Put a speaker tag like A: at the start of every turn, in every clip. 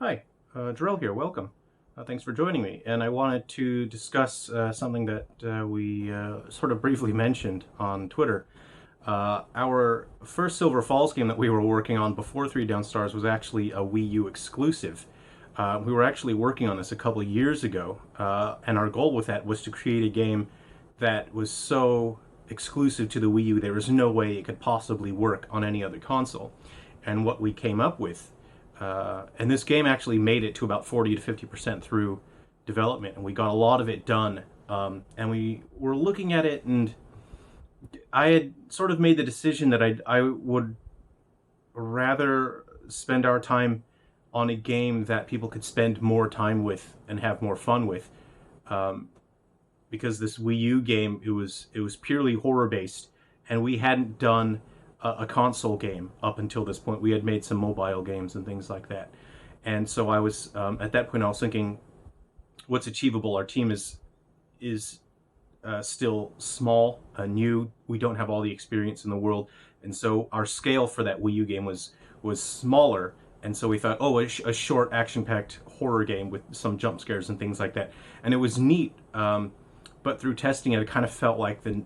A: Hi, Jarrell here. Welcome. Thanks for joining me. And I wanted to discuss something that we sort of briefly mentioned on Twitter. Our first Silver Falls game that we were working on before Three Down Stars was actually a Wii U exclusive. We were actually working on this a couple of years ago, and our goal with that was to create a game that was so exclusive to the Wii U there was no way it could possibly work on any other console. And what we came up with and this game actually made it to about 40 to 50% through development, and we got a lot of it done. And we were looking at it, and I had sort of made the decision that I would rather spend our time on a game that people could spend more time with and have more fun with. Because this Wii U game, it was purely horror based, and we hadn't done a console game up until this point. We had made some mobile games and things like that, and so I was at that point I was thinking, what's achievable? Our team is still small, new. We don't have all the experience in the world, and so our scale for that Wii U game was smaller. And so we thought, oh, a short, action-packed horror game with some jump scares and things like that, and it was neat. But through testing it, it kind of felt like the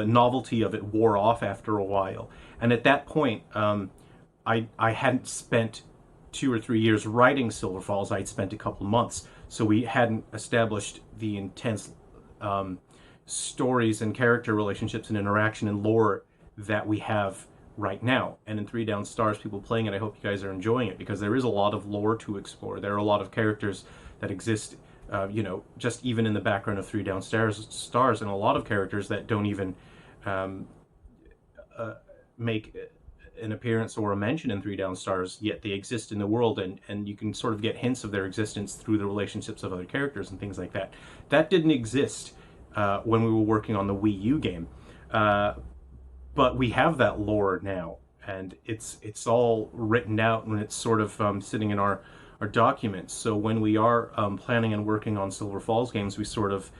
A: novelty of it wore off after a while. And at that point, I hadn't spent 2 or 3 years writing Silver Falls. I'd spent a couple months, so we hadn't established the intense stories and character relationships and interaction and lore that we have right now. And in Three Down Stars, people playing it, I hope you guys are enjoying it, because there is a lot of lore to explore. There are a lot of characters that exist just even in the background of Three Down Stars, and a lot of characters that don't even make an appearance or a mention in Three Down Stars, yet they exist in the world, and you can sort of get hints of their existence through the relationships of other characters and things like that. That didn't exist when we were working on the Wii U game, but we have that lore now, and it's all written out, and it's sort of sitting in our documents. So when we are planning and working on Silver Falls games, we sort of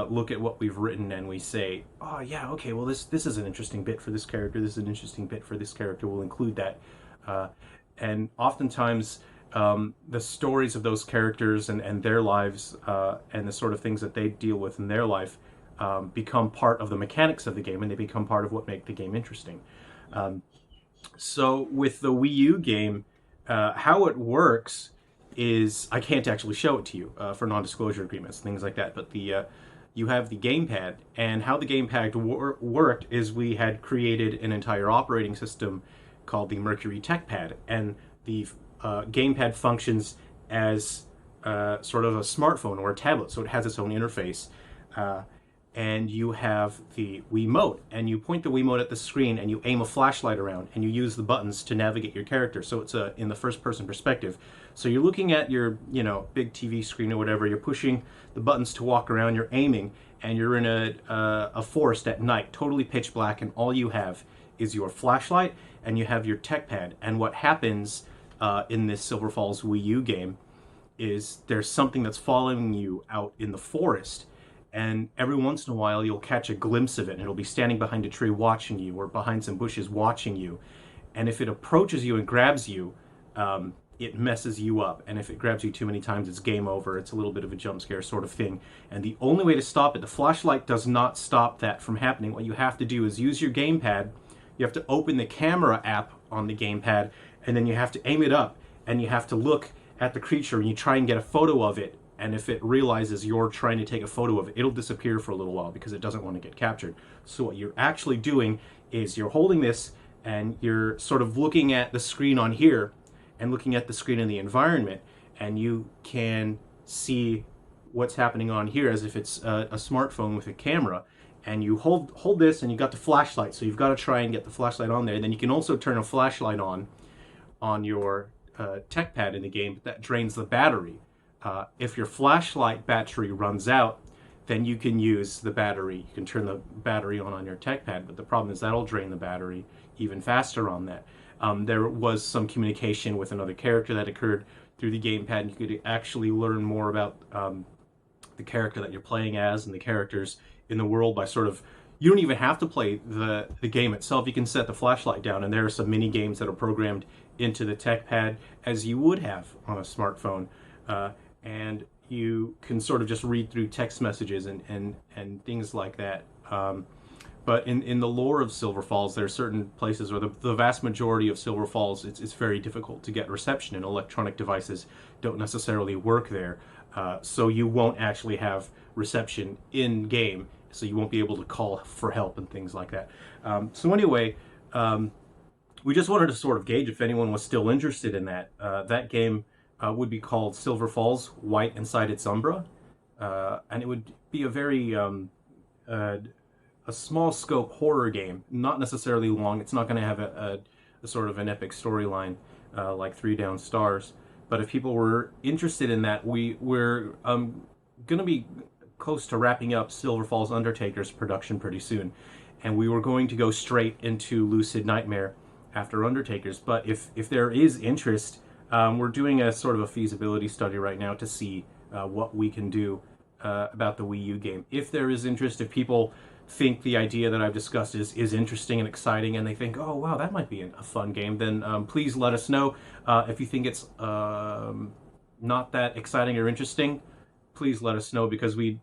A: look at what we've written and we say, oh yeah, okay, well this is an interesting bit for this character, this is an interesting bit for this character, we'll include that. And oftentimes the stories of those characters and their lives and the sort of things that they deal with in their life become part of the mechanics of the game, and they become part of what make the game interesting. So with the Wii U game, how it works is, I can't actually show it to you for non-disclosure agreements, things like that, but you have the gamepad, and how the gamepad worked is we had created an entire operating system called the Mercury TechPad, and the gamepad functions as sort of a smartphone or a tablet, so it has its own interface. And you have the Wiimote, and you point the Wiimote at the screen and you aim a flashlight around and you use the buttons to navigate your character. So it's in the first person perspective. So you're looking at your big TV screen or whatever, you're pushing the buttons to walk around, you're aiming, and you're in a forest at night, totally pitch black, and all you have is your flashlight and you have your tech pad. And what happens in this Silver Falls Wii U game is there's something that's following you out in the forest, and every once in a while you'll catch a glimpse of it, and it'll be standing behind a tree watching you, or behind some bushes watching you. And if it approaches you and grabs you, it messes you up. And if it grabs you too many times, it's game over. It's a little bit of a jump scare sort of thing. And the only way to stop it, the flashlight does not stop that from happening. What you have to do is use your gamepad. You have to open the camera app on the gamepad, and then you have to aim it up, and you have to look at the creature, and you try and get a photo of it. And if it realizes you're trying to take a photo of it, it'll disappear for a little while because it doesn't want to get captured. So what you're actually doing is you're holding this and you're sort of looking at the screen on here and looking at the screen in the environment, and you can see what's happening on here as if it's a smartphone with a camera. And you hold this, and you got the flashlight, so you've got to try and get the flashlight on there. And then you can also turn a flashlight on your tech pad in the game, but that drains the battery. If your flashlight battery runs out, then you can use the battery. You can turn the battery on your tech pad, but the problem is that'll drain the battery even faster on that. There was some communication with another character that occurred through the gamepad, and you could actually learn more about the character that you're playing as and the characters in the world by sort of you don't even have to play the game itself. You can set the flashlight down, and there are some mini games that are programmed into the tech pad as you would have on a smartphone, and you can sort of just read through text messages and things like that. But in the lore of Silver Falls, there are certain places where the vast majority of Silver Falls, it's very difficult to get reception, and electronic devices don't necessarily work there. So you won't actually have reception in game, so you won't be able to call for help and things like that. So anyway, we just wanted to sort of gauge if anyone was still interested in that. That game would be called Silver Falls: White Inside Its Umbra, and it would be a very a small scope horror game, not necessarily long. It's not going to have a sort of an epic storyline like Three Down Stars. But if people were interested in that, we're going to be close to wrapping up Silver Falls Undertaker's production pretty soon, and we were going to go straight into Lucid Nightmare after Undertaker's. But if there is interest, we're doing a sort of a feasibility study right now to see what we can do about the Wii U game. If there is interest, if people think the idea that I've discussed is interesting and exciting, and they think, oh wow, that might be a fun game, then please let us know. If you think it's not that exciting or interesting, please let us know, because we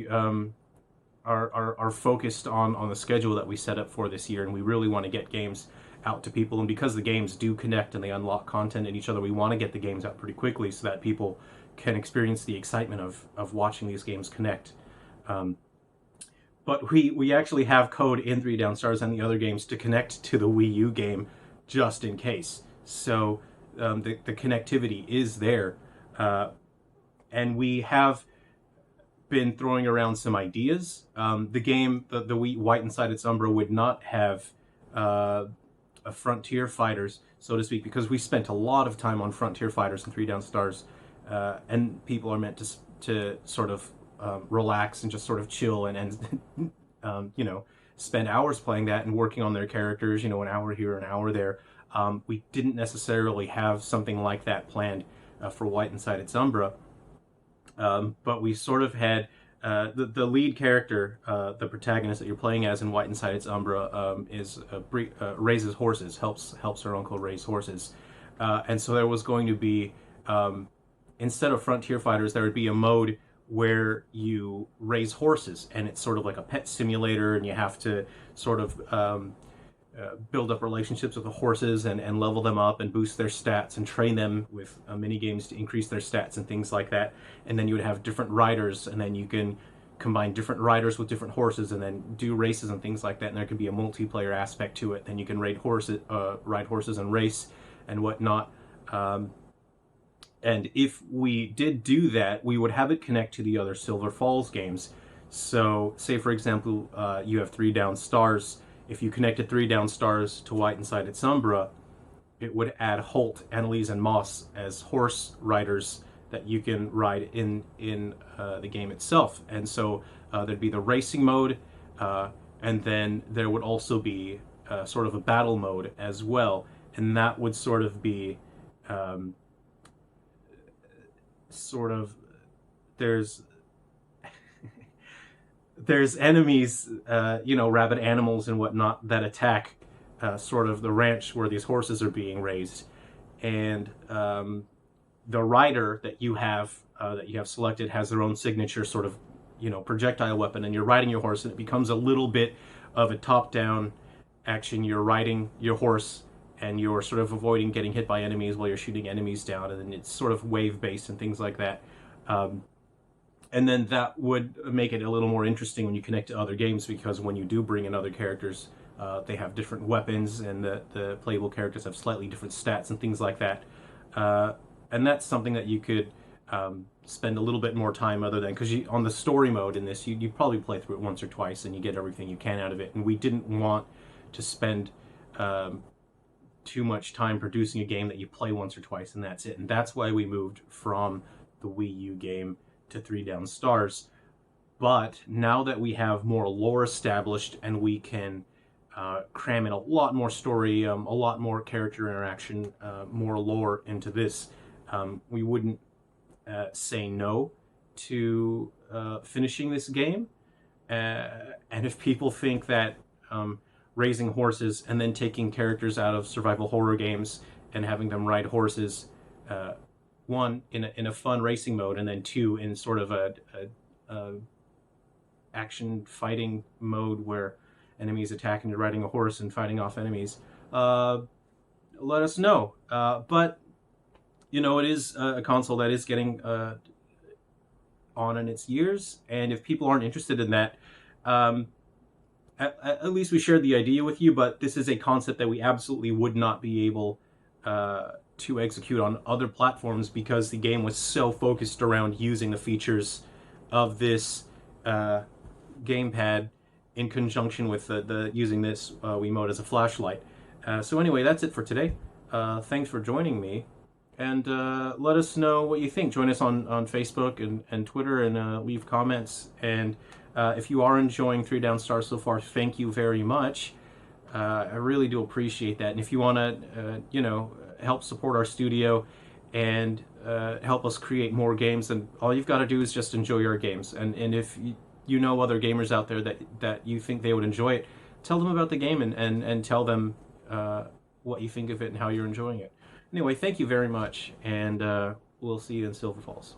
A: are focused on the schedule that we set up for this year, and we really want to get games out to people. And because the games do connect and they unlock content in each other, we want to get the games out pretty quickly so that people can experience the excitement of watching these games connect. But we actually have code in Three Down Stars and the other games to connect to the Wii U game just in case. So the connectivity is there. And we have been throwing around some ideas. The game, the Wii White Inside Its Umbra, would not have a Frontier Fighters, so to speak, because we spent a lot of time on Frontier Fighters and Three Down Stars, and people are meant to sort of relax and just sort of chill and you know, spend hours playing that and working on their characters, you know, an hour here, an hour there. We didn't necessarily have something like that planned for White Inside Its Umbra, but we sort of had the lead character, the protagonist that you're playing as in White Inside Its Umbra, raises horses, helps her uncle raise horses, and so there was going to be, instead of Frontier Fighters, there would be a mode where you raise horses, and it's sort of like a pet simulator, and you have to sort of build up relationships with the horses and level them up and boost their stats and train them with mini games to increase their stats and things like that. And then you would have different riders, and then you can combine different riders with different horses and then do races and things like that. And there can be a multiplayer aspect to it. Then you can ride horses and race and whatnot. And if we did do that, we would have it connect to the other Silver Falls games. So, say for example, you have Three Down Stars. If you connected Three Down Stars to White Inside Its Umbra, it would add Holt, Annalise, and Moss as horse riders that you can ride in the game itself. And so there'd be the racing mode, and then there would also be sort of a battle mode as well. And that would sort of be there's enemies, you know, rabid animals and whatnot that attack sort of the ranch where these horses are being raised, and the rider that you have selected has their own signature sort of, you know, projectile weapon, and you're riding your horse, and it becomes a little bit of a top-down action. You're riding your horse, and you're sort of avoiding getting hit by enemies while you're shooting enemies down, and then it's sort of wave-based and things like that. And then that would make it a little more interesting when you connect to other games, because when you do bring in other characters, they have different weapons, and the playable characters have slightly different stats and things like that. And that's something that you could spend a little bit more time, other than, because on the story mode in this, you probably play through it once or twice and you get everything you can out of it. And we didn't want to spend too much time producing a game that you play once or twice and that's it. And that's why we moved from the Wii U game to Three Down Stars. But now that we have more lore established and we can cram in a lot more story, a lot more character interaction, more lore into this, we wouldn't say no to finishing this game. And if people think that raising horses and then taking characters out of survival horror games and having them ride horses, one in a fun racing mode, and then two in sort of a action fighting mode where enemies attack and you're riding a horse and fighting off enemies, let us know. But it is a console that is getting on in its years, and if people aren't interested in that, at least we shared the idea with you. But this is a concept that we absolutely would not be able to execute on other platforms, because the game was so focused around using the features of this gamepad in conjunction with the using this Wiimote as a flashlight. So anyway, that's it for today. Thanks for joining me, and let us know what you think. Join us on Facebook and Twitter, and leave comments. And if you are enjoying 3 Down Stars so far, thank you very much. I really do appreciate that. And if you want to, help support our studio and help us create more games, then all you've got to do is just enjoy our games. And if you know other gamers out there that you think they would enjoy it, tell them about the game, and tell them what you think of it and how you're enjoying it. Anyway, thank you very much, and we'll see you in Silver Falls.